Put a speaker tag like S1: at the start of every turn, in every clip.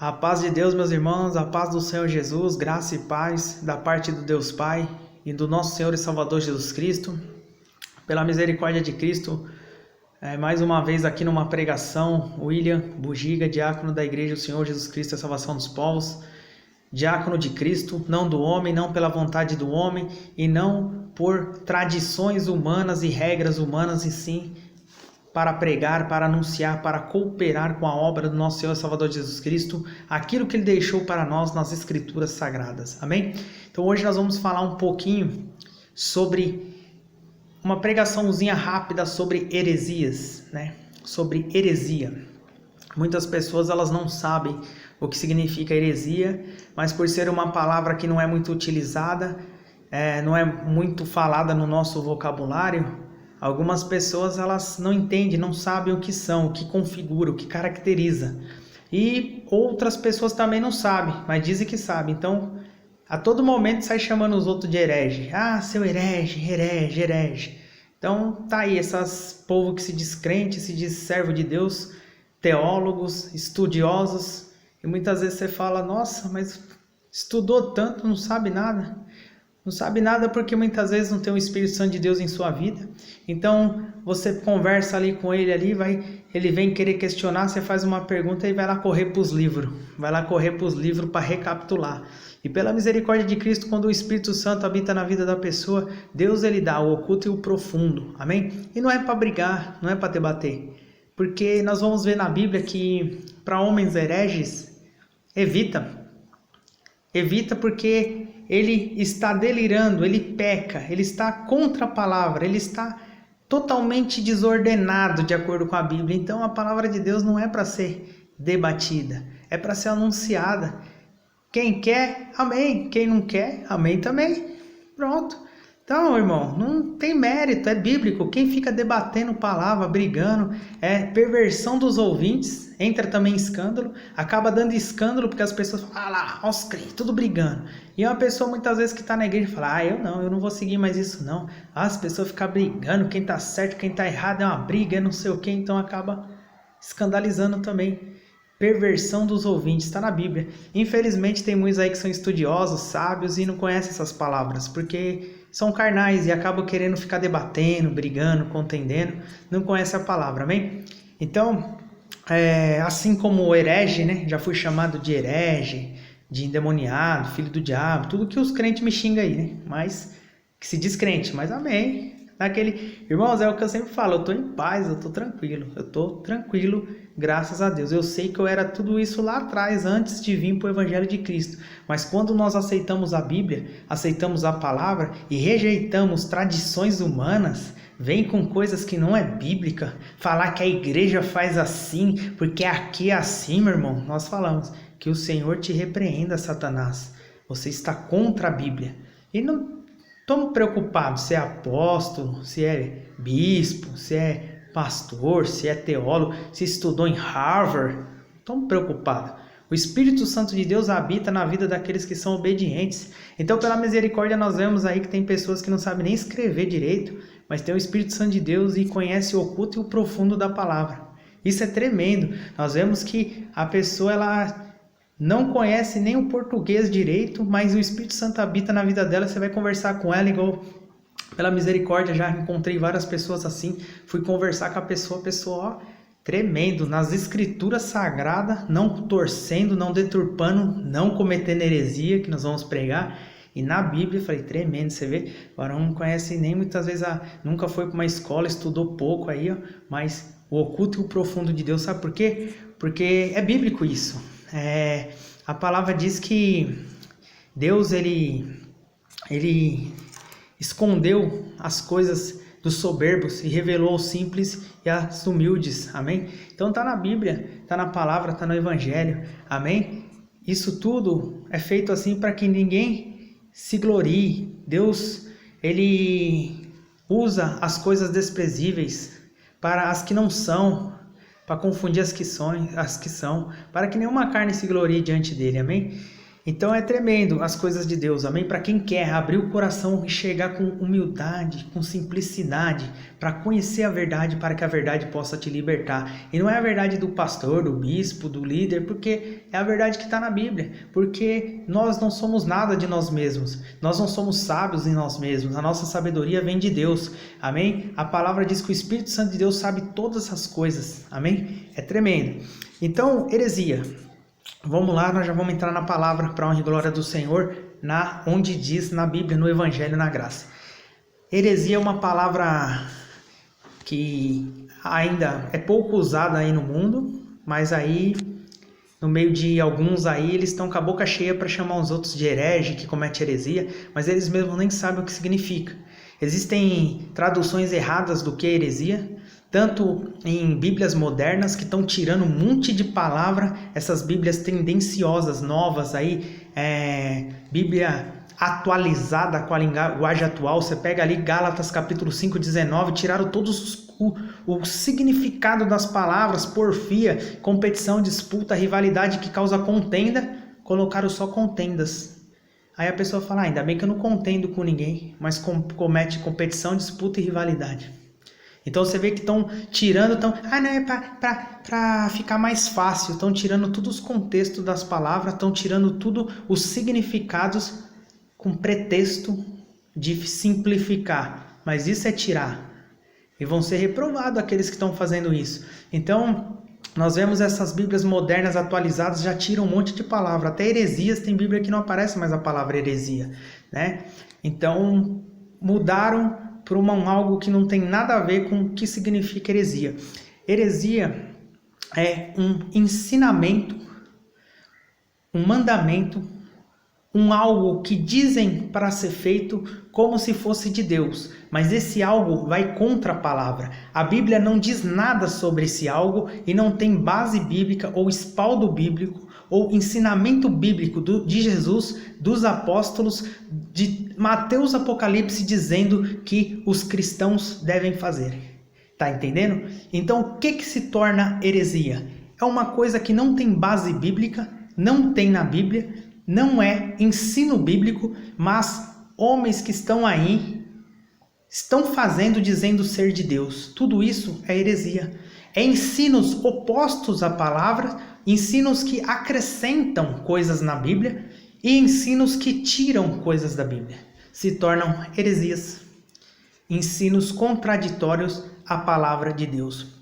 S1: A paz de Deus, meus irmãos, a paz do Senhor Jesus, graça e paz da parte do Deus Pai e do nosso Senhor e Salvador Jesus Cristo. Pela misericórdia de Cristo, mais uma vez aqui numa pregação, William Bugiga, diácono da Igreja do Senhor Jesus Cristo, a salvação dos povos, diácono de Cristo, não do homem, não pela vontade do homem e não por tradições humanas e regras humanas, e sim para pregar, para anunciar, para cooperar com a obra do nosso Senhor e Salvador Jesus Cristo, aquilo que Ele deixou para nós nas Escrituras Sagradas. Amém? Então hoje nós vamos falar um pouquinho sobre uma pregaçãozinha rápida sobre heresias, né? Sobre heresia. Muitas pessoas elas não sabem o que significa heresia, mas por ser uma palavra que não é muito utilizada, não é muito falada no nosso vocabulário, algumas pessoas elas não entendem, não sabem o que são, o que configura, o que caracteriza. E outras pessoas também não sabem, mas dizem que sabem. Então, a todo momento sai chamando os outros de herege. Ah, seu herege, herege, herege. Então, tá aí, esses povo que se diz crente, se diz servo de Deus, teólogos, estudiosos. E muitas vezes você fala, nossa, mas estudou tanto, não sabe nada. Não sabe nada porque muitas vezes não tem o Espírito Santo de Deus em sua vida. Então você conversa ali com ele ali, ele vem querer questionar, você faz uma pergunta e vai lá correr para os livros. Vai lá correr para os livros para recapitular. E pela misericórdia de Cristo, quando o Espírito Santo habita na vida da pessoa, Deus ele dá o oculto e o profundo. Amém? E não é para brigar, não é para debater. Porque nós vamos ver na Bíblia que para homens hereges, evita porque ele está delirando, ele peca, ele está contra a palavra, ele está totalmente desordenado de acordo com a Bíblia. Então a palavra de Deus não é para ser debatida, é para ser anunciada. Quem quer, amém. Quem não quer, amém também. Pronto. Então, irmão, não tem mérito, é bíblico. Quem fica debatendo palavra, brigando, é perversão dos ouvintes, entra também em escândalo, acaba dando escândalo porque as pessoas falam, ah lá, os crentes, tudo brigando. E uma pessoa muitas vezes que está na igreja fala, ah, eu não vou seguir mais isso não. As pessoas ficam brigando, quem está certo, quem está errado, é uma briga, é não sei o que, então acaba escandalizando também. Perversão dos ouvintes, está na Bíblia. Infelizmente tem muitos aí que são estudiosos, sábios e não conhecem essas palavras, porque são carnais e acabam querendo ficar debatendo, brigando, contendendo, não conhecem a palavra, amém? Então, assim como o herege, né? Já fui chamado de herege, de endemoniado, filho do diabo, tudo que os crentes me xingam aí, né? Mas, que se diz crente, mas amém. Irmãos, é o que eu sempre falo, eu estou em paz, eu estou tranquilo, graças a Deus. Eu sei que eu era tudo isso lá atrás, antes de vir para o Evangelho de Cristo. Mas quando nós aceitamos a Bíblia, aceitamos a palavra e rejeitamos tradições humanas, vem com coisas que não é bíblica, falar que a igreja faz assim, porque aqui é assim, meu irmão. Nós falamos que o Senhor te repreenda, Satanás. Você está contra a Bíblia. E não estamos preocupados se é apóstolo, se é bispo, se é pastor, se é teólogo, se estudou em Harvard. Estamos preocupados. O Espírito Santo de Deus habita na vida daqueles que são obedientes. Então, pela misericórdia, nós vemos aí que tem pessoas que não sabem nem escrever direito, mas tem o Espírito Santo de Deus e conhece o oculto e o profundo da palavra. Isso é tremendo. Nós vemos que a pessoa ela não conhece nem o português direito, mas o Espírito Santo habita na vida dela. Você vai conversar com ela igual, pela misericórdia, já encontrei várias pessoas assim, fui conversar com a pessoa, ó, tremendo, nas escrituras sagradas, não torcendo, não deturpando, não cometendo heresia, que nós vamos pregar, e na Bíblia, falei, tremendo, você vê, o varão não conhece nem muitas vezes, nunca foi para uma escola, estudou pouco aí, ó, mas o oculto e o profundo de Deus, sabe por quê? Porque é bíblico isso. A palavra diz que Deus ele escondeu as coisas dos soberbos e revelou aos simples e aos humildes, amém? Então está na Bíblia, está na palavra, está no Evangelho, amém? Isso tudo é feito assim para que ninguém se glorie. Deus ele usa as coisas desprezíveis para as que não são, para confundir as que são, para que nenhuma carne se glorie diante dele, amém? Então é tremendo as coisas de Deus, amém? Para quem quer abrir o coração e chegar com humildade, com simplicidade, para conhecer a verdade, para que a verdade possa te libertar. E não é a verdade do pastor, do bispo, do líder, porque é a verdade que está na Bíblia. Porque nós não somos nada de nós mesmos, nós não somos sábios em nós mesmos, a nossa sabedoria vem de Deus, amém? A palavra diz que o Espírito Santo de Deus sabe todas as coisas, amém? É tremendo. Então, heresia. Vamos lá, nós já vamos entrar na palavra para a honra e glória do Senhor, onde diz na Bíblia, no Evangelho, na graça. Heresia é uma palavra que ainda é pouco usada aí no mundo, mas aí, no meio de alguns aí, eles estão com a boca cheia para chamar os outros de herege, que comete heresia, mas eles mesmos nem sabem o que significa. Existem traduções erradas do que é heresia, tanto em bíblias modernas que estão tirando um monte de palavra, essas bíblias tendenciosas, novas aí, Bíblia atualizada com a linguagem atual, você pega ali Gálatas capítulo 5, 19, tiraram todos o significado das palavras, porfia, competição, disputa, rivalidade que causa contenda, colocaram só contendas. Aí a pessoa fala, ainda bem que eu não contendo com ninguém, mas comete competição, disputa e rivalidade. Então você vê que estão tirando, não é para ficar mais fácil, estão tirando todos os contextos das palavras, estão tirando tudo os significados com pretexto de simplificar, mas isso é tirar, e vão ser reprovados aqueles que estão fazendo isso. Então nós vemos essas bíblias modernas atualizadas, já tiram um monte de palavra, até heresias, tem bíblia que não aparece mais a palavra heresia, né? Então mudaram por algo que não tem nada a ver com o que significa heresia. Heresia é um ensinamento, um mandamento, algo que dizem para ser feito como se fosse de Deus, mas esse algo vai contra a palavra. A Bíblia não diz nada sobre esse algo e não tem base bíblica ou espaldo bíblico ou ensinamento bíblico de Jesus, dos apóstolos, de Mateus, Apocalipse, dizendo que os cristãos devem fazer. Tá entendendo? Então, o que se torna heresia? É uma coisa que não tem base bíblica, não tem na Bíblia, não é ensino bíblico, mas homens que estão aí, estão fazendo, dizendo ser de Deus. Tudo isso é heresia. É ensinos opostos à palavra, ensinos que acrescentam coisas na Bíblia e ensinos que tiram coisas da Bíblia. Se tornam heresias. Ensinos contraditórios à palavra de Deus.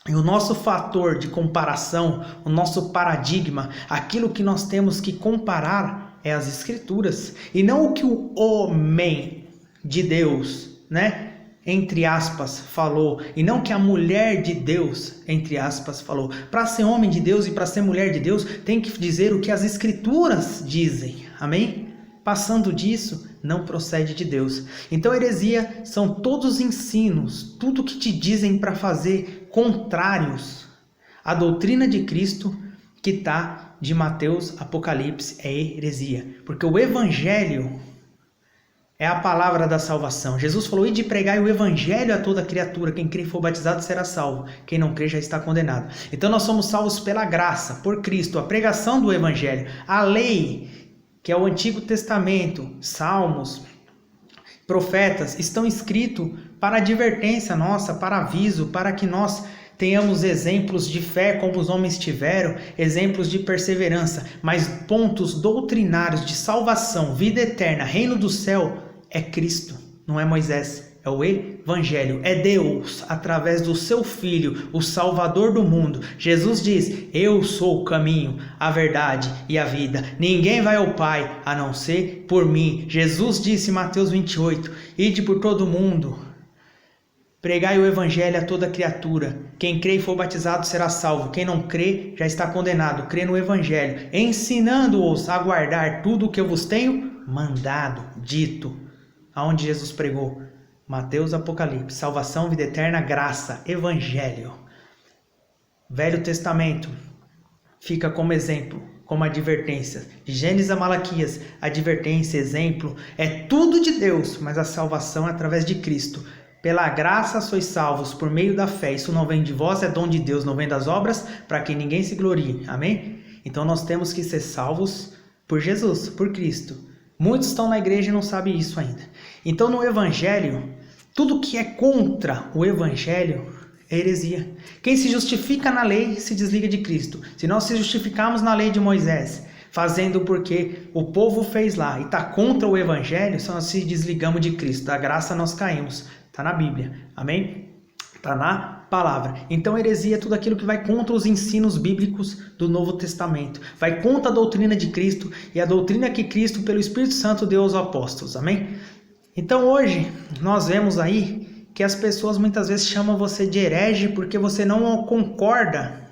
S1: E o nosso fator de comparação, o nosso paradigma, aquilo que nós temos que comparar é as Escrituras. E não o que o homem de Deus, né? Entre aspas, falou, e não que a mulher de Deus, entre aspas, falou. Para ser homem de Deus e para ser mulher de Deus, tem que dizer o que as Escrituras dizem, amém? Passando disso, não procede de Deus. Então, heresia são todos os ensinos, tudo que te dizem para fazer contrários à doutrina de Cristo, que está de Mateus, Apocalipse, é heresia. Porque o Evangelho é a palavra da salvação. Jesus falou, ide pregai o evangelho a toda criatura. Quem crê e for batizado será salvo. Quem não crê já está condenado. Então nós somos salvos pela graça, por Cristo. A pregação do evangelho. A lei, que é o Antigo Testamento, Salmos, profetas, estão escritos para advertência nossa, para aviso, para que nós tenhamos exemplos de fé como os homens tiveram, exemplos de perseverança, mas pontos doutrinários de salvação, vida eterna, reino do céu, é Cristo, não é Moisés, é o Evangelho, é Deus, através do seu Filho, o Salvador do mundo. Jesus diz, eu sou o caminho, a verdade e a vida, ninguém vai ao Pai a não ser por mim. Jesus disse em Mateus 28, ide por todo o mundo, pregai o evangelho a toda criatura. Quem crê e for batizado será salvo. Quem não crê já está condenado. Crê no evangelho, ensinando-os a guardar tudo o que eu vos tenho mandado, dito. Aonde Jesus pregou? Mateus, Apocalipse. Salvação, vida eterna, graça, evangelho. Velho Testamento fica como exemplo, como advertência. De Gênesis a Malaquias, advertência, exemplo. É tudo de Deus, mas a salvação é através de Cristo. Pela graça sois salvos por meio da fé. Isso não vem de vós, é dom de Deus, não vem das obras, para que ninguém se glorie. Amém? Então nós temos que ser salvos por Jesus, por Cristo. Muitos estão na igreja e não sabem isso ainda. Então no Evangelho, tudo que é contra o Evangelho é heresia. Quem se justifica na lei se desliga de Cristo. Se nós se justificarmos na lei de Moisés, fazendo porque o povo fez lá e está contra o Evangelho, só nós se desligamos de Cristo. Da graça nós caímos. Está na Bíblia. Amém? Está na palavra. Então heresia é tudo aquilo que vai contra os ensinos bíblicos do Novo Testamento. Vai contra a doutrina de Cristo e a doutrina que Cristo, pelo Espírito Santo, deu aos apóstolos. Amém? Então hoje nós vemos aí que as pessoas muitas vezes chamam você de herege porque você não concorda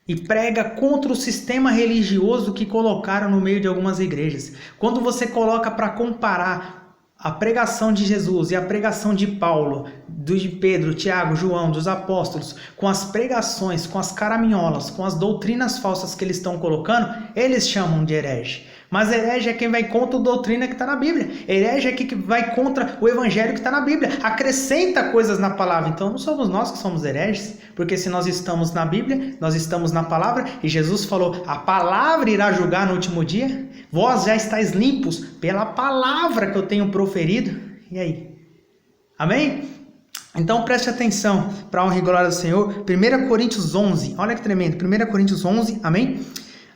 S1: e prega contra o sistema religioso que colocaram no meio de algumas igrejas. Quando você coloca para comparar a pregação de Jesus e a pregação de Paulo, de Pedro, Tiago, João, dos apóstolos, com as pregações, com as caraminholas, com as doutrinas falsas que eles estão colocando, eles chamam de herege. Mas herege é quem vai contra a doutrina que está na Bíblia. Herege é quem vai contra o evangelho que está na Bíblia. Acrescenta coisas na palavra. Então não somos nós que somos hereges, porque se nós estamos na Bíblia, nós estamos na palavra, e Jesus falou, a palavra irá julgar no último dia. Vós já estáis limpos pela palavra que eu tenho proferido. E aí? Amém? Então preste atenção para a honra e glória do Senhor. 1 Coríntios 11. Olha que tremendo. 1 Coríntios 11. Amém?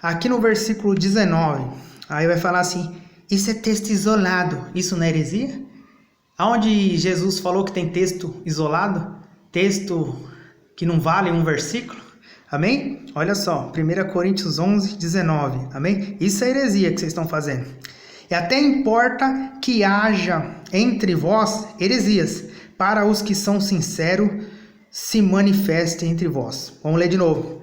S1: Aqui no versículo 19. Aí vai falar assim, isso é texto isolado, isso não é heresia? Aonde Jesus falou que tem texto isolado, texto que não vale um versículo, amém? Olha só, 1 Coríntios 11, 19, amém? Isso é heresia que vocês estão fazendo. E até importa que haja entre vós heresias, para os que são sinceros se manifestem entre vós. Vamos ler de novo.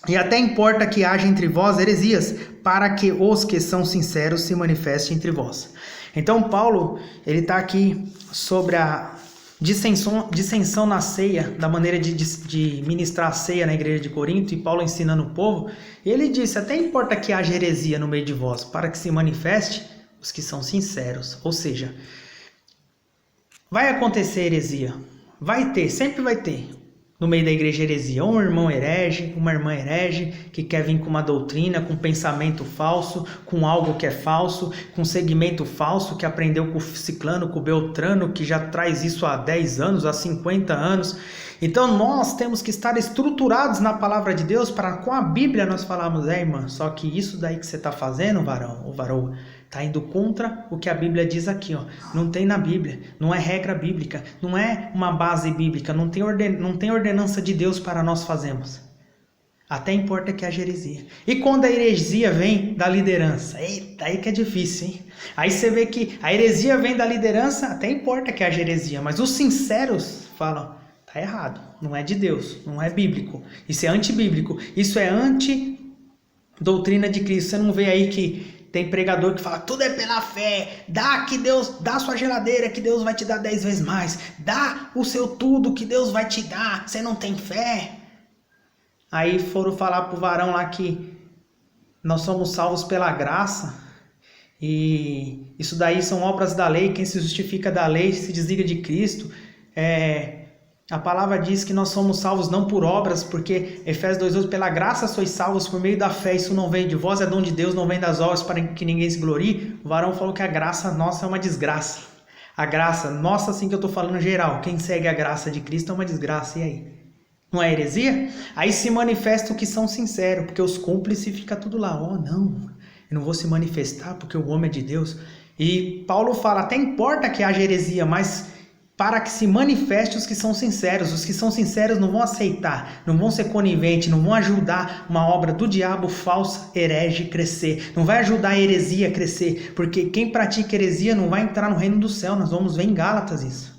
S1: E até importa que haja entre vós heresias, para que os que são sinceros se manifestem entre vós. Então Paulo, ele está aqui sobre a dissensão na ceia, da maneira de ministrar a ceia na igreja de Corinto, e Paulo ensinando o povo. Ele disse, até importa que haja heresia no meio de vós, para que se manifeste os que são sinceros. Ou seja, vai acontecer heresia, vai ter, sempre vai ter. No meio da igreja heresia, um irmão herege, uma irmã herege, que quer vir com uma doutrina, com um pensamento falso, com algo que é falso, com um segmento falso, que aprendeu com o ciclano, com o beltrano, que já traz isso há 10 anos, há 50 anos. Então nós temos que estar estruturados na palavra de Deus, para com a Bíblia nós falarmos, irmã, só que isso daí que você está fazendo, varão ou varoa, está indo contra o que a Bíblia diz aqui, ó. Não tem na Bíblia, não é regra bíblica, não é uma base bíblica, não tem ordenança de Deus para nós fazermos. Até importa que haja heresia. E quando a heresia vem da liderança? Eita, aí que é difícil, hein? Aí você vê que a heresia vem da liderança, até importa que haja heresia, mas os sinceros falam, tá errado, não é de Deus, não é bíblico, isso é antibíblico, isso é anti-doutrina de Cristo. Você não vê aí que tem pregador que fala, tudo é pela fé, dá que Deus, dá sua geladeira que Deus vai te dar 10 vezes mais, dá o seu tudo que Deus vai te dar, você não tem fé? Aí foram falar pro varão lá que nós somos salvos pela graça, e isso daí são obras da lei, quem se justifica da lei se desliga de Cristo. A palavra diz que nós somos salvos não por obras, porque Efésios 2:8, pela graça sois salvos por meio da fé, isso não vem de vós, é dom de Deus, não vem das obras para que ninguém se glorie. O varão falou que a graça nossa é uma desgraça. A graça nossa, assim que eu estou falando geral, quem segue a graça de Cristo é uma desgraça, e aí? Não é heresia? Aí se manifesta o que são sinceros, porque os cúmplices fica tudo lá, não, eu não vou se manifestar porque o homem é de Deus. E Paulo fala, até importa que haja heresia, mas para que se manifeste os que são sinceros. Os que são sinceros não vão aceitar, não vão ser coniventes, não vão ajudar uma obra do diabo falsa, herege, crescer. Não vai ajudar a heresia a crescer, porque quem pratica heresia não vai entrar no reino do céu. Nós vamos ver em Gálatas isso.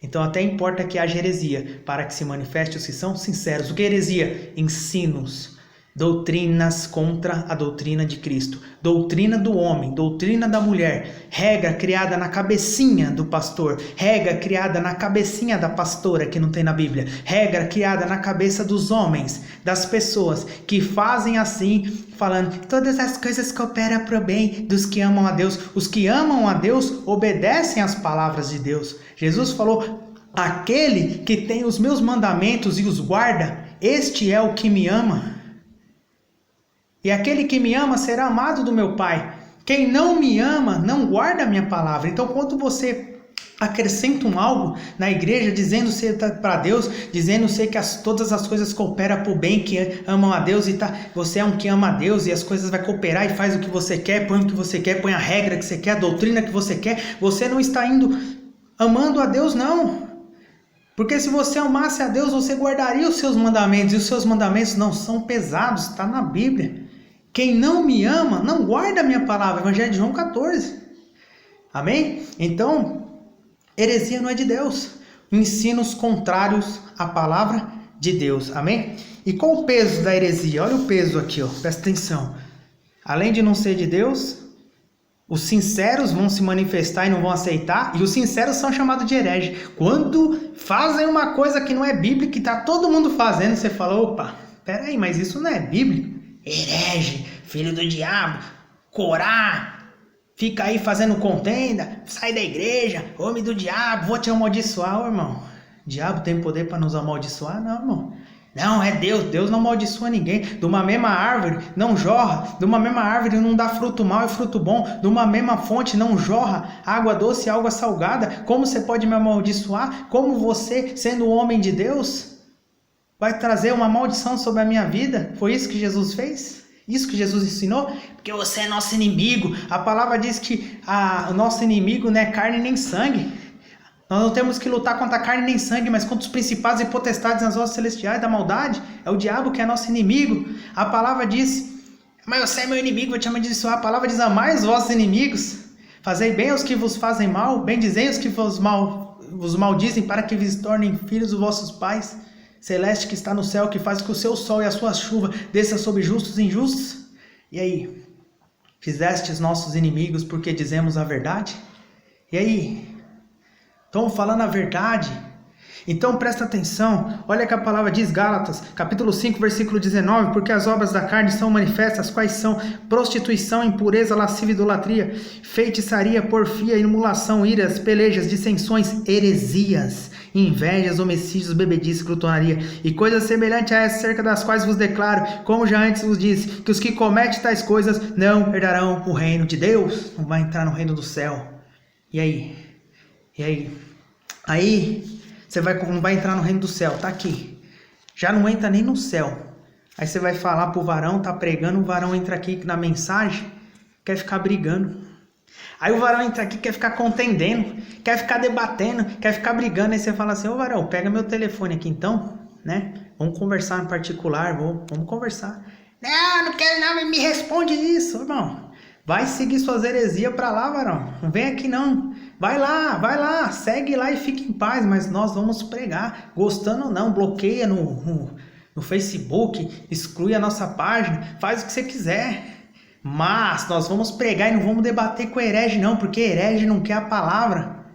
S1: Então até importa que haja heresia, para que se manifeste os que são sinceros. O que é heresia? Ensinos, doutrinas contra a doutrina de Cristo, doutrina do homem, doutrina da mulher, regra criada na cabecinha do pastor, regra criada na cabecinha da pastora que não tem na Bíblia, regra criada na cabeça dos homens, das pessoas que fazem assim, falando todas as coisas cooperam para o bem dos que amam a Deus. Os que amam a Deus obedecem às palavras de Deus. Jesus falou, aquele que tem os meus mandamentos e os guarda, este é o que me ama. E aquele que me ama será amado do meu Pai. Quem não me ama não guarda a minha palavra. Então, quando você acrescenta algo na igreja, dizendo ser para Deus, dizendo ser que todas as coisas cooperam para o bem, que amam a Deus, e você é um que ama a Deus, e as coisas vai cooperar e faz o que você quer, põe o que você quer, põe a regra que você quer, a doutrina que você quer, você não está indo amando a Deus, não. Porque se você amasse a Deus, você guardaria os seus mandamentos, e os seus mandamentos não são pesados, está na Bíblia. Quem não me ama, não guarda a minha palavra. Evangelho de João 14. Amém? Então, heresia não é de Deus. Ensinos contrários à palavra de Deus. Amém? E qual o peso da heresia? Olha o peso aqui, ó. Presta atenção. Além de não ser de Deus, os sinceros vão se manifestar e não vão aceitar, e os sinceros são chamados de herege. Quando fazem uma coisa que não é bíblica, que está todo mundo fazendo, você fala, opa, peraí, mas isso não é bíblico. Herege, filho do diabo, Corá, fica aí fazendo contenda, sai da igreja, homem do diabo, vou te amaldiçoar, irmão. O diabo tem poder para nos amaldiçoar? Não, irmão. Não, é Deus. Deus não amaldiçoa ninguém. De uma mesma árvore não jorra. De uma mesma árvore não dá fruto mau e fruto bom. De uma mesma fonte não jorra água doce e água salgada. Como você pode me amaldiçoar? Como você, sendo um homem de Deus, vai trazer uma maldição sobre a minha vida? Foi isso que Jesus fez? Isso que Jesus ensinou? Porque você é nosso inimigo. A palavra diz que o nosso inimigo não é carne nem sangue. Nós não temos que lutar contra a carne nem sangue, mas contra os principados e potestades nas hostes celestiais da maldade. É o diabo que é nosso inimigo. A palavra diz, mas você é meu inimigo, vou te amaldiçoar. A palavra diz, amai os vossos inimigos. Fazei bem aos que vos fazem mal, bendizei os que vos maldizem, para que vos tornem filhos dos vossos pais. Celeste que está no céu, que faz que o seu sol e a sua chuva desça sobre justos e injustos. E aí? Fizestes nossos inimigos porque dizemos a verdade? E aí? Estão falando a verdade? Então presta atenção, olha que a palavra diz, Gálatas, capítulo 5, versículo 19, porque as obras da carne são manifestas, quais são? Prostituição, impureza, lascívia, idolatria, feitiçaria, porfia, emulação, iras, pelejas, dissensões, heresias, invejas, homicídios, bebedice, glutonaria e coisas semelhantes a essas, cerca das quais vos declaro, como já antes vos disse, que os que cometem tais coisas não herdarão o reino de Deus, não vai entrar no reino do céu. E aí? E aí? Aí você não vai entrar no reino do céu, tá aqui. Já não entra nem no céu. Aí você vai falar pro varão, tá pregando, o varão entra aqui na mensagem, quer ficar brigando. Aí o varão entra aqui, quer ficar contendendo, quer ficar debatendo, quer ficar brigando. Aí você fala assim, ô varão, pega meu telefone aqui então, né? Vamos conversar em particular, vamos conversar. Não quero não, me responde isso, irmão. Vai seguir suas heresias pra lá, varão. Não vem aqui não. Vai lá, segue lá e fique em paz, mas nós vamos pregar. Gostando ou não, bloqueia no Facebook, exclui a nossa página, faz o que você quiser. Mas nós vamos pregar e não vamos debater com herege não, porque herege não quer a palavra.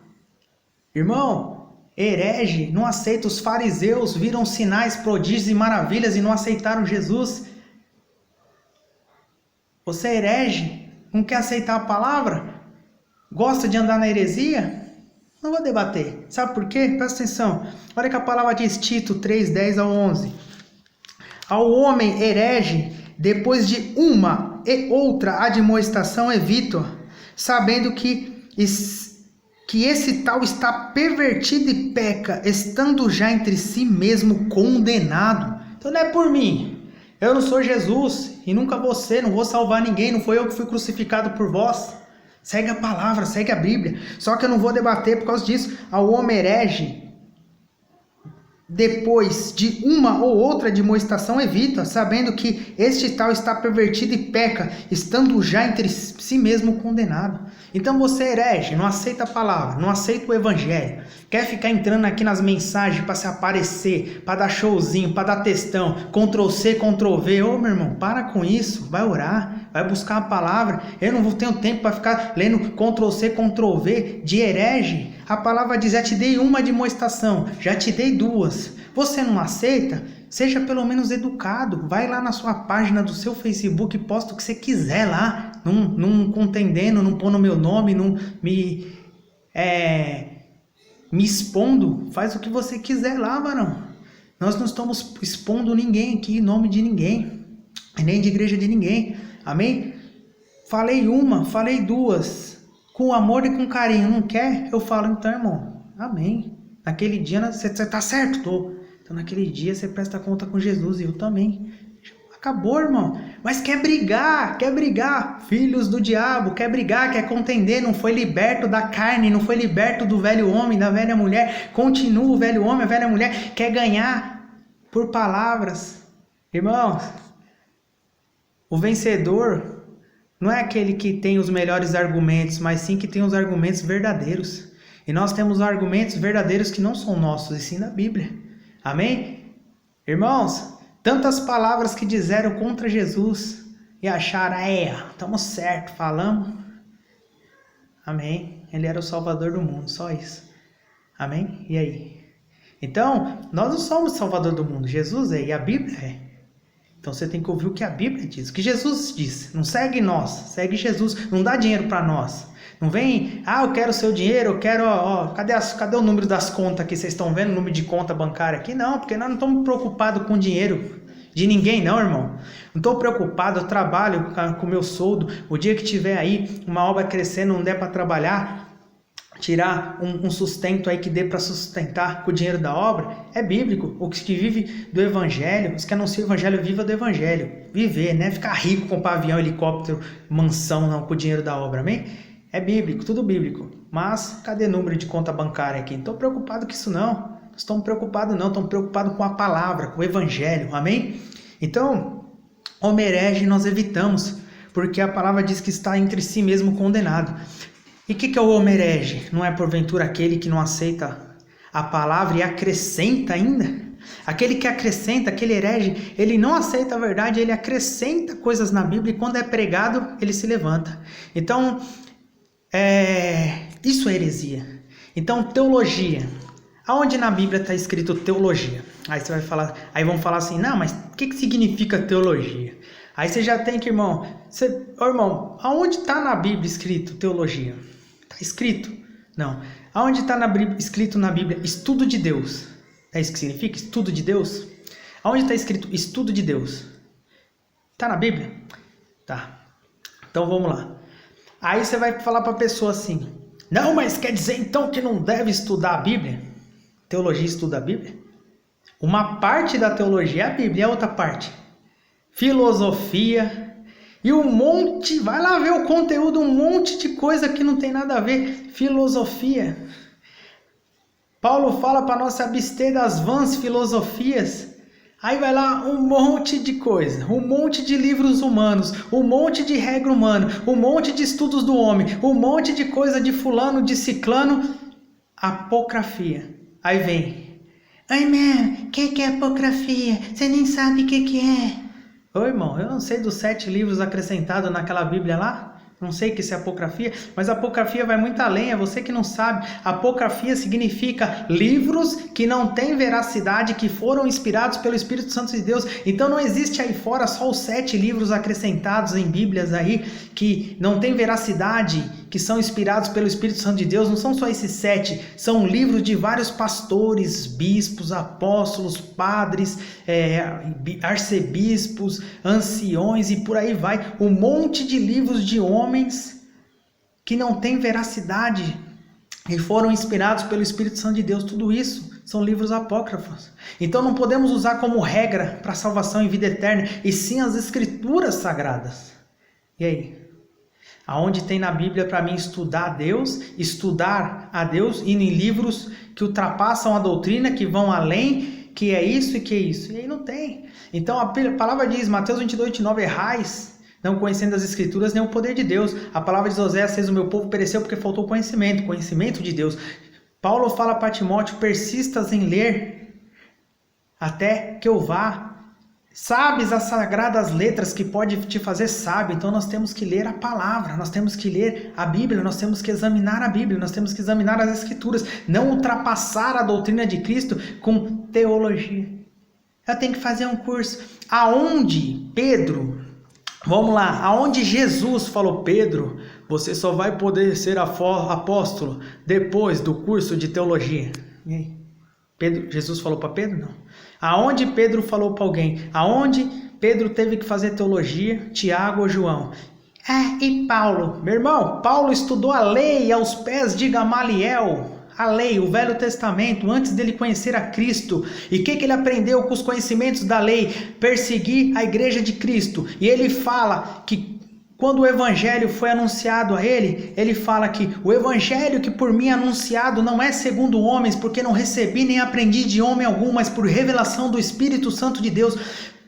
S1: Irmão, herege não aceita. Os fariseus viram sinais, prodígios e maravilhas e não aceitaram Jesus. Você é herege, não quer aceitar a palavra? Gosta de andar na heresia? Não vou debater. Sabe por quê? Presta atenção. Olha que a palavra diz, Tito 3, 10 ao 11. Ao homem herege, depois de uma e outra admoestação, evito, sabendo que esse tal está pervertido e peca, estando já entre si mesmo condenado. Então não é por mim. Eu não sou Jesus e nunca vou ser, não vou salvar ninguém, não foi eu que fui crucificado por vós. Segue a palavra, segue a Bíblia. Só que eu não vou debater por causa disso. Ao homem herege, depois de uma ou outra admoestação, evita, sabendo que este tal está pervertido e peca, estando já entre si mesmo condenado. Então você é herege, não aceita a palavra, não aceita o evangelho, quer ficar entrando aqui nas mensagens para se aparecer, para dar showzinho, para dar textão, Ctrl+C, Ctrl+V. Ô meu irmão, para com isso, vai orar, vai buscar a palavra. Eu não tenho tempo para ficar lendo Ctrl+C, Ctrl+V de herege. A palavra diz, já te dei uma admoestação, já te dei duas. Você não aceita? Seja pelo menos educado. Vai lá na sua página do seu Facebook e posta o que você quiser lá. Não contendendo, não pondo meu nome, não me expondo. Faz o que você quiser lá, varão. Nós não estamos expondo ninguém aqui, em nome de ninguém. e nem de igreja de ninguém. Amém? Falei uma, falei duas, com amor e com carinho. Não quer? Eu falo, então, irmão, amém. Naquele dia você tá certo, tô. Então naquele dia você presta conta com Jesus e eu também. Acabou, irmão. Mas quer brigar. Filhos do diabo, quer brigar, quer contender. Não foi liberto da carne, não foi liberto do velho homem, da velha mulher. Continua o velho homem, a velha mulher. Quer ganhar por palavras. Irmãos, o vencedor não é aquele que tem os melhores argumentos, mas sim que tem os argumentos verdadeiros. E nós temos argumentos verdadeiros que não são nossos, e sim da Bíblia. Amém? Irmãos, tantas palavras que disseram contra Jesus e acharam, estamos certo, falamos. Amém? Ele era o Salvador do mundo, só isso. Amém? E aí? Então, nós não somos o Salvador do mundo, Jesus é, e a Bíblia é. Então você tem que ouvir o que a Bíblia diz, o que Jesus diz. Não segue nós, segue Jesus. Não dá dinheiro para nós. Não vem, eu quero seu dinheiro, eu quero, cadê o número das contas aqui? Vocês estão vendo o número de conta bancária aqui? Não, porque nós não estamos preocupados com dinheiro de ninguém não, irmão. Não estou preocupado, eu trabalho com o meu soldo. O dia que tiver aí uma obra crescendo, não der para trabalhar, tirar um sustento aí que dê para sustentar com o dinheiro da obra, é bíblico. O que vive do evangelho, os que anunciam o evangelho, viva do evangelho. Viver, né? Ficar rico, comprar avião, helicóptero, mansão, não, com o dinheiro da obra, amém? É bíblico, tudo bíblico. Mas cadê número de conta bancária aqui? Não estou preocupado com isso não. Não estamos preocupados não, estamos preocupados com a palavra, com o evangelho, amém? Então, homem herege nós evitamos, porque a palavra diz que está entre si mesmo condenado. E o que é o homem herege? Não é porventura aquele que não aceita a palavra e acrescenta ainda? Aquele que acrescenta, aquele herege, ele não aceita a verdade, ele acrescenta coisas na Bíblia e quando é pregado, ele se levanta. Então, isso é heresia. Então, teologia. Aonde na Bíblia está escrito teologia? Aí você vai falar, aí vão falar assim, não, mas o que significa teologia? Aí você já tem que, irmão, aonde está na Bíblia escrito teologia? Está escrito? Não. Aonde está escrito na Bíblia estudo de Deus? É isso que significa? Estudo de Deus? Aonde está escrito estudo de Deus? Está na Bíblia? Tá. Então vamos lá. Aí você vai falar para a pessoa assim, não, mas quer dizer então que não deve estudar a Bíblia? Teologia estuda a Bíblia? Uma parte da teologia é a Bíblia, e a outra parte? Filosofia e um monte, vai lá ver o conteúdo, um monte de coisa que não tem nada a ver. Filosofia. Paulo fala para nós se abster das vãs filosofias. Aí vai lá um monte de coisa, um monte de livros humanos, um monte de regra humana, um monte de estudos do homem, um monte de coisa de fulano, de ciclano, apocrafia. Aí vem, ai man, o que é apocrafia? Você nem sabe o que é. Ô irmão, eu não sei dos 7 livros acrescentados naquela Bíblia lá. Não sei o que isso é apocrafia, mas apocrafia vai muito além, é você que não sabe. Apocrafia significa livros que não têm veracidade, que foram inspirados pelo Espírito Santo de Deus. Então não existe aí fora só os 7 livros acrescentados em Bíblias aí, que não têm veracidade, que são inspirados pelo Espírito Santo de Deus. Não são só esses 7, são livros de vários pastores, bispos, apóstolos, padres, arcebispos, anciões e por aí vai. Um monte de livros de homens que não têm veracidade e foram inspirados pelo Espírito Santo de Deus. Tudo isso são livros apócrifos. Então não podemos usar como regra para salvação e vida eterna, e sim as escrituras sagradas. E aí? Aonde tem na Bíblia para mim estudar a Deus, indo em livros que ultrapassam a doutrina, que vão além, que é isso e que é isso. E aí não tem. Então a palavra diz, Mateus 22:29, errais, não conhecendo as escrituras nem o poder de Deus. A palavra de Oséias diz, o meu povo pereceu porque faltou conhecimento de Deus. Paulo fala para Timóteo, persistas em ler até que eu vá. Sabes as sagradas letras que pode te fazer sábio. Então nós temos que ler a palavra, nós temos que ler a Bíblia, nós temos que examinar a Bíblia, nós temos que examinar as escrituras, não ultrapassar a doutrina de Cristo com teologia. Eu tenho que fazer um curso. Aonde Pedro, vamos lá, aonde Jesus falou, Pedro, você só vai poder ser apóstolo depois do curso de teologia. E aí? Jesus falou para Pedro? Não. Aonde Pedro falou para alguém? Aonde Pedro teve que fazer teologia, Tiago ou João? E Paulo? Meu irmão, Paulo estudou a lei aos pés de Gamaliel. A lei, o Velho Testamento, antes dele conhecer a Cristo. E o que ele aprendeu com os conhecimentos da lei? Perseguir a igreja de Cristo. E ele fala que quando o evangelho foi anunciado a ele, ele fala que o evangelho que por mim é anunciado não é segundo homens, porque não recebi nem aprendi de homem algum, mas por revelação do Espírito Santo de Deus.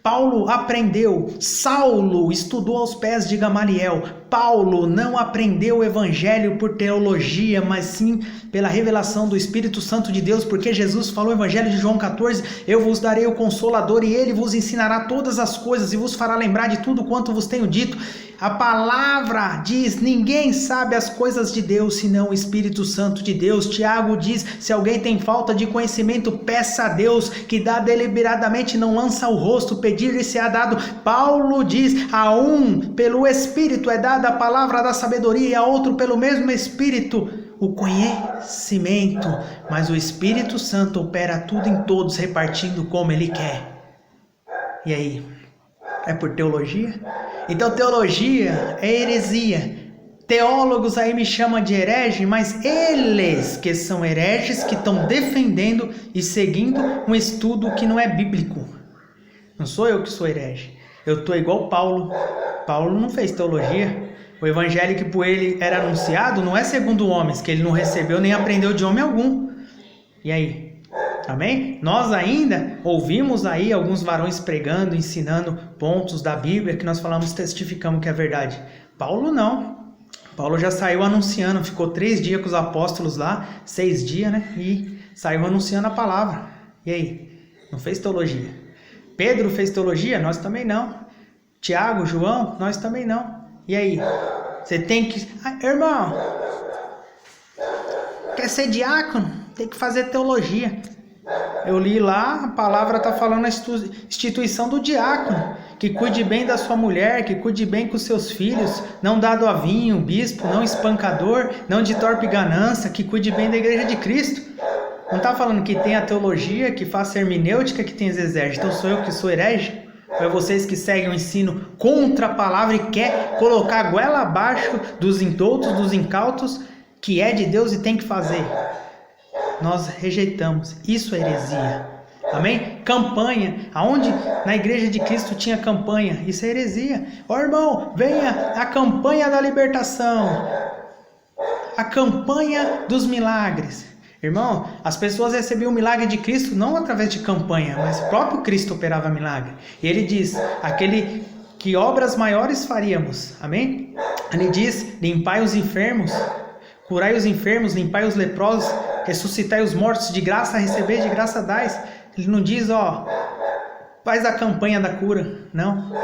S1: Paulo aprendeu, Saulo estudou aos pés de Gamaliel. Paulo não aprendeu o evangelho por teologia, mas sim pela revelação do Espírito Santo de Deus, porque Jesus falou no evangelho de João 14, eu vos darei o Consolador e ele vos ensinará todas as coisas e vos fará lembrar de tudo quanto vos tenho dito. A palavra diz, ninguém sabe as coisas de Deus senão o Espírito Santo de Deus. Tiago diz, se alguém tem falta de conhecimento, peça a Deus, que dá deliberadamente, não lança o rosto, pedir-lhe-se-á dado. Paulo diz, a um pelo Espírito é dada a palavra da sabedoria e a outro pelo mesmo Espírito o conhecimento, mas o Espírito Santo opera tudo em todos, repartindo como ele quer. E aí? É por teologia? Então teologia é heresia. Teólogos aí me chamam de herege, mas eles que são hereges, que estão defendendo e seguindo um estudo que não é bíblico. Não sou eu que sou herege. Eu estou igual Paulo. Paulo não fez teologia. O evangelho que por ele era anunciado não é segundo homens, que ele não recebeu nem aprendeu de homem algum. E aí? Amém? Nós ainda ouvimos aí alguns varões pregando, ensinando pontos da Bíblia que nós falamos, testificamos que é verdade. Paulo não. Paulo já saiu anunciando, ficou 3 dias com os apóstolos lá, 6 dias, né? E saiu anunciando a palavra. E aí? Não fez teologia. Pedro fez teologia? Nós também não. Tiago, João? Nós também não. E aí? Você tem que... irmão, quer ser diácono? Tem que fazer teologia. Eu li lá, a palavra está falando a instituição do diácono, que cuide bem da sua mulher, que cuide bem com seus filhos, não dado a vinho, bispo, não espancador, não de torpe ganância, que cuide bem da igreja de Cristo. Não está falando que tem a teologia, que faça hermenêutica, que tem os exércitos. Então sou eu que sou herege? Ou é vocês que seguem o ensino contra a palavra e quer colocar a goela abaixo dos indoutos, dos incautos, que é de Deus e tem que fazer? Nós rejeitamos. Isso é heresia. Amém? Campanha. Aonde na igreja de Cristo tinha campanha? Isso é heresia. Ó irmão, venha a campanha da libertação. A campanha dos milagres. Irmão, as pessoas recebiam o milagre de Cristo não através de campanha, mas o próprio Cristo operava milagre. E ele diz, aquele que obras maiores faríamos. Amém? Ele diz, limpai os enfermos, curai os enfermos, limpai os leprosos, ressuscitai os mortos, de graça receber, de graça dais. Ele não diz, faz a campanha da cura, não.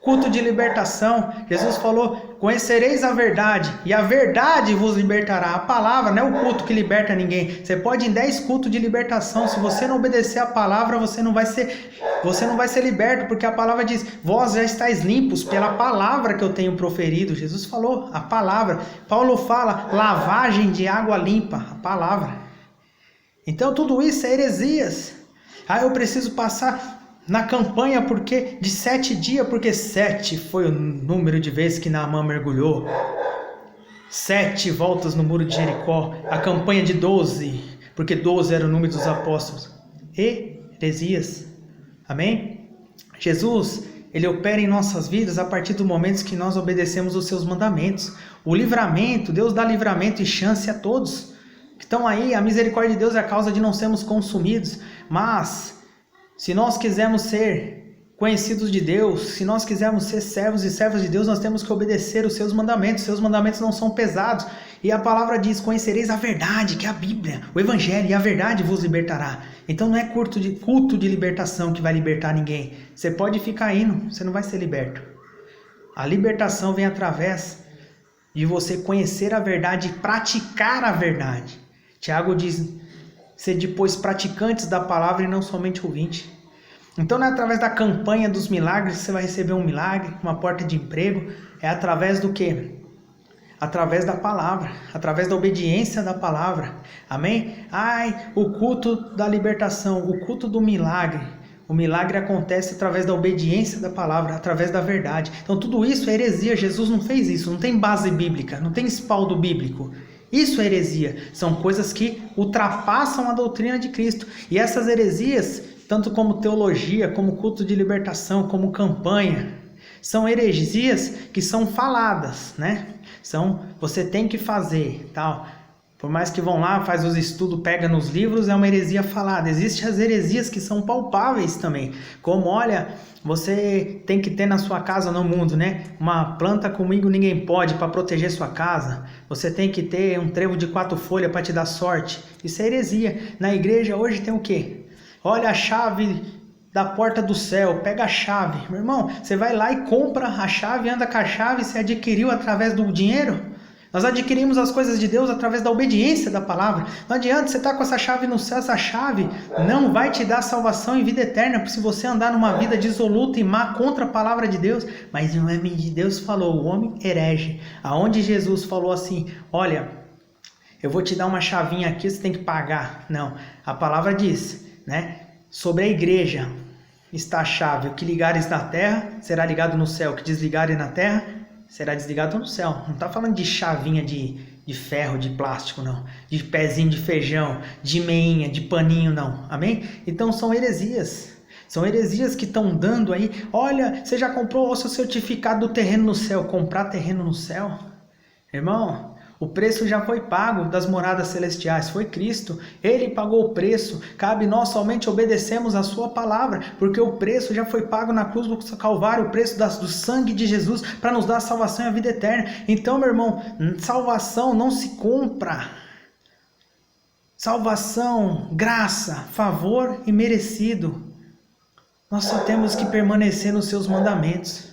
S1: Culto de libertação, Jesus falou, conhecereis a verdade, e a verdade vos libertará. A palavra não é o culto que liberta ninguém. Você pode ir em 10 cultos de libertação, se você não obedecer a palavra, você não vai ser liberto, porque a palavra diz, vós já estáis limpos pela palavra que eu tenho proferido. Jesus falou, a palavra. Paulo fala, lavagem de água limpa, a palavra. Então tudo isso é heresias. Eu preciso passar na campanha porque de 7 dias, porque 7 foi o número de vezes que Naamã mergulhou. 7 voltas no muro de Jericó. A campanha de 12, porque 12 era o número dos apóstolos. Heresias. Amém? Jesus, ele opera em nossas vidas a partir do momento que nós obedecemos os seus mandamentos. O livramento, Deus dá livramento e chance a todos que estão aí. A misericórdia de Deus é a causa de não sermos consumidos. Mas se nós quisermos ser conhecidos de Deus, se nós quisermos ser servos e servas de Deus, nós temos que obedecer os seus mandamentos. Seus mandamentos não são pesados. E a palavra diz, conhecereis a verdade, que é a Bíblia, o Evangelho, e a verdade vos libertará. Então não é culto de libertação que vai libertar ninguém. Você pode ficar indo, você não vai ser liberto. A libertação vem através de você conhecer a verdade e praticar a verdade. Tiago diz, ser depois praticantes da palavra e não somente ouvinte. Então não é através da campanha dos milagres que você vai receber um milagre, uma porta de emprego. É através do quê? Através da palavra, através da obediência da palavra. Amém? O culto da libertação, o culto do milagre, O milagre acontece através da obediência da palavra, através da verdade. Então tudo isso é heresia. Jesus não fez isso, não tem base bíblica, não tem respaldo bíblico. Isso é heresia. São coisas que ultrapassam a doutrina de Cristo. E essas heresias, tanto como teologia, como culto de libertação, como campanha, são heresias que são faladas, né? Você tem que fazer, tal. Por mais que vão lá, faz os estudos, pega nos livros, é uma heresia falada. Existem as heresias que são palpáveis também. Como, olha, você tem que ter na sua casa, no mundo, né? Uma planta comigo ninguém pode para proteger sua casa. Você tem que ter um trevo de 4 folhas para te dar sorte. Isso é heresia. Na igreja hoje tem o quê? Olha a chave da porta do céu, pega a chave. Meu irmão, você vai lá e compra a chave, anda com a chave, você adquiriu através do dinheiro? Nós adquirimos as coisas de Deus através da obediência da palavra. Não adianta você estar com essa chave no céu, essa chave não vai te dar salvação e vida eterna se você andar numa vida dissoluta e má contra a palavra de Deus. Mas o homem de Deus falou, o homem herege, aonde Jesus falou assim, olha, eu vou te dar uma chavinha aqui, você tem que pagar. Não, a palavra diz, né? Sobre a igreja está a chave, o que ligares na terra será ligado no céu, o que desligares na terra será desligado no céu. Não está falando de chavinha de ferro, de plástico, não. De pezinho de feijão, de meinha, de paninho, não. Amém? Então são heresias. São heresias que estão dando aí. Olha, você já comprou o seu certificado do terreno no céu. Comprar terreno no céu? Irmão, o preço já foi pago das moradas celestiais, foi Cristo. Ele pagou o preço. Cabe nós somente obedecermos a sua palavra, porque o preço já foi pago na cruz do Calvário, o preço do sangue de Jesus para nos dar a salvação e a vida eterna. Então, meu irmão, salvação não se compra. Salvação, graça, favor e merecido. Nós só temos que permanecer nos seus mandamentos.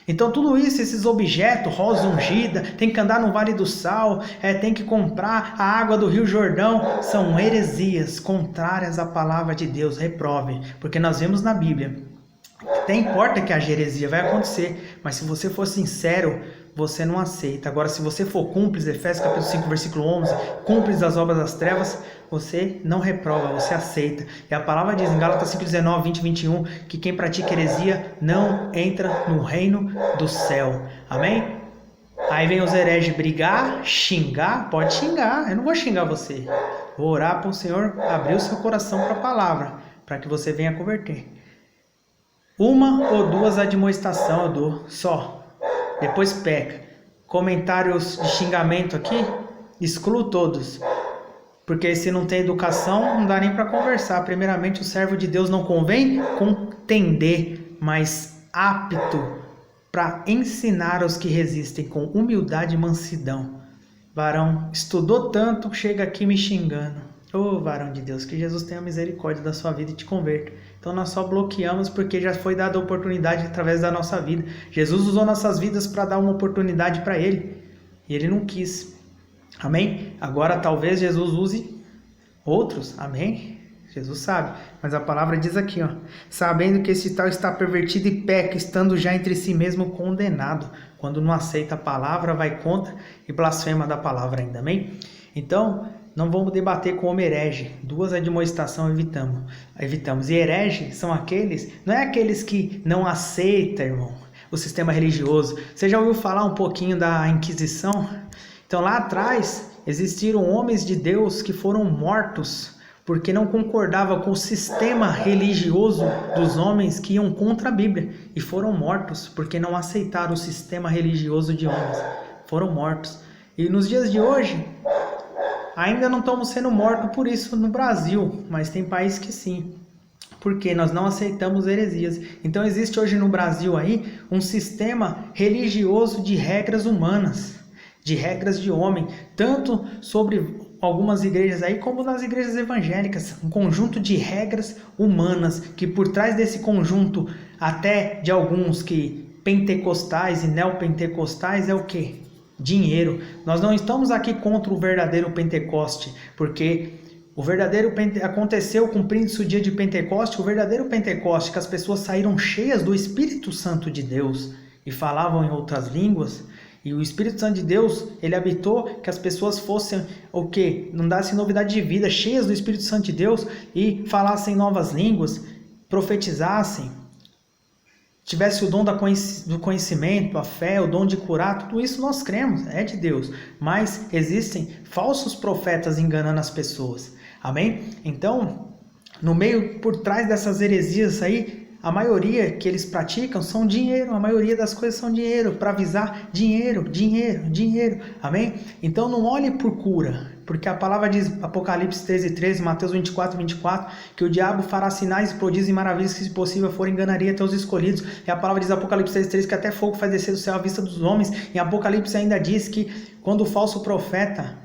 S1: Então tudo isso, esses objetos, rosa ungida, tem que andar no Vale do Sal, tem que comprar a água do Rio Jordão, são heresias contrárias à palavra de Deus. Reprove, porque nós vemos na Bíblia, até importa que a heresia vai acontecer, mas se você for sincero, você não aceita. Agora, se você for cúmplice, Efésios capítulo 5, versículo 11, cúmplice das obras das trevas, você não reprova, você aceita. E a palavra diz em Gálatas 5, 19, 20 e 21, que quem pratica heresia não entra no reino do céu. Amém? Aí vem os hereges brigar, xingar, pode xingar, eu não vou xingar você. Vou orar para o Senhor abrir o seu coração para a palavra, para que você venha converter. Uma ou duas admoestações eu dou, só. Depois peca. Comentários de xingamento aqui, excluo todos. Porque se não tem educação, não dá nem para conversar. Primeiramente, o servo de Deus não convém contender, mas apto para ensinar aos que resistem com humildade e mansidão. Varão, estudou tanto, chega aqui me xingando. Ô varão de Deus, que Jesus tenha misericórdia da sua vida e te converta. Então nós só bloqueamos porque já foi dada a oportunidade através da nossa vida. Jesus usou nossas vidas para dar uma oportunidade para Ele. E Ele não quis. Amém? Agora talvez Jesus use outros. Amém? Jesus sabe. Mas a palavra diz aqui, ó. Sabendo que esse tal está pervertido e peca, estando já entre si mesmo condenado. Quando não aceita a palavra, vai contra e blasfema da palavra ainda. Amém? Então, não vamos debater com o homem herege. Duas admoestações evitamos. E herege são aqueles, não é aqueles que não aceitam, irmão, o sistema religioso. Você já ouviu falar um pouquinho da Inquisição? Então lá atrás existiram homens de Deus que foram mortos porque não concordavam com o sistema religioso dos homens que iam contra a Bíblia. E foram mortos porque não aceitaram o sistema religioso de homens. Foram mortos. E nos dias de hoje, ainda não estamos sendo mortos por isso no Brasil, mas tem países que sim, porque nós não aceitamos heresias. Então existe hoje no Brasil aí um sistema religioso de regras humanas, de regras de homem, tanto sobre algumas igrejas aí como nas igrejas evangélicas, um conjunto de regras humanas, que por trás desse conjunto, até de alguns que pentecostais e neopentecostais, é o quê? Dinheiro. Nós não estamos aqui contra o verdadeiro Pentecoste, porque o verdadeiro aconteceu cumprindo-se o dia de Pentecoste, o verdadeiro Pentecoste, que as pessoas saíram cheias do Espírito Santo de Deus e falavam em outras línguas, e o Espírito Santo de Deus, ele habitou que as pessoas fossem o quê? Não dassem novidade de vida, cheias do Espírito Santo de Deus e falassem novas línguas. profetizassem, tivesse o dom do conhecimento, a fé, o dom de curar, tudo isso nós cremos, é de Deus. Mas existem falsos profetas enganando as pessoas. Amém? Então, no meio, por trás dessas heresias aí, a maioria que eles praticam são dinheiro, a maioria das coisas são dinheiro, para avisar dinheiro, dinheiro, dinheiro, amém? Então não olhe por cura, porque a palavra diz, Apocalipse 13:13, Mateus 24:24, que o diabo fará sinais, prodígios e maravilhas que, se possível, for, enganaria até os escolhidos. E a palavra diz, Apocalipse 13:13, que até fogo faz descer do céu à vista dos homens. E Apocalipse ainda diz que quando o falso profeta...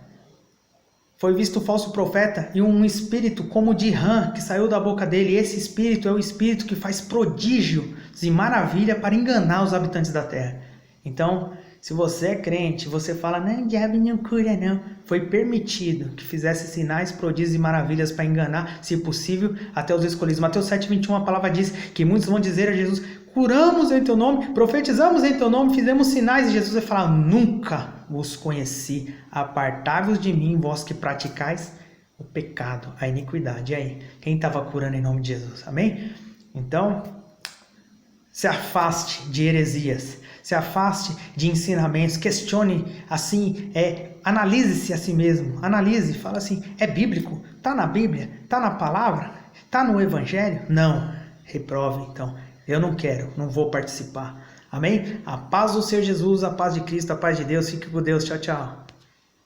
S1: Foi visto o falso profeta e um espírito como de rã que saiu da boca dele. E esse espírito é o espírito que faz prodígios e maravilha para enganar os habitantes da terra. Então, se você é crente, você fala, não, o diabo não cura não. Foi permitido que fizesse sinais, prodígios e maravilhas para enganar, se possível, até os escolhidos. Mateus 7:21, a palavra diz que muitos vão dizer a Jesus, curamos em teu nome, profetizamos em teu nome, fizemos sinais. E Jesus vai falar, nunca vos conheci, apartai-vos de mim, vós que praticais o pecado, a iniquidade. E aí, quem estava curando em nome de Jesus? Amém? Então, se afaste de heresias, se afaste de ensinamentos, questione assim, analise-se a si mesmo, analise, fala assim, é bíblico? Está na Bíblia? Está na palavra? Está no Evangelho? Não, reprove então, eu não quero, não vou participar. Amém? A paz do Senhor Jesus, a paz de Cristo, a paz de Deus, fique com Deus, tchau, tchau.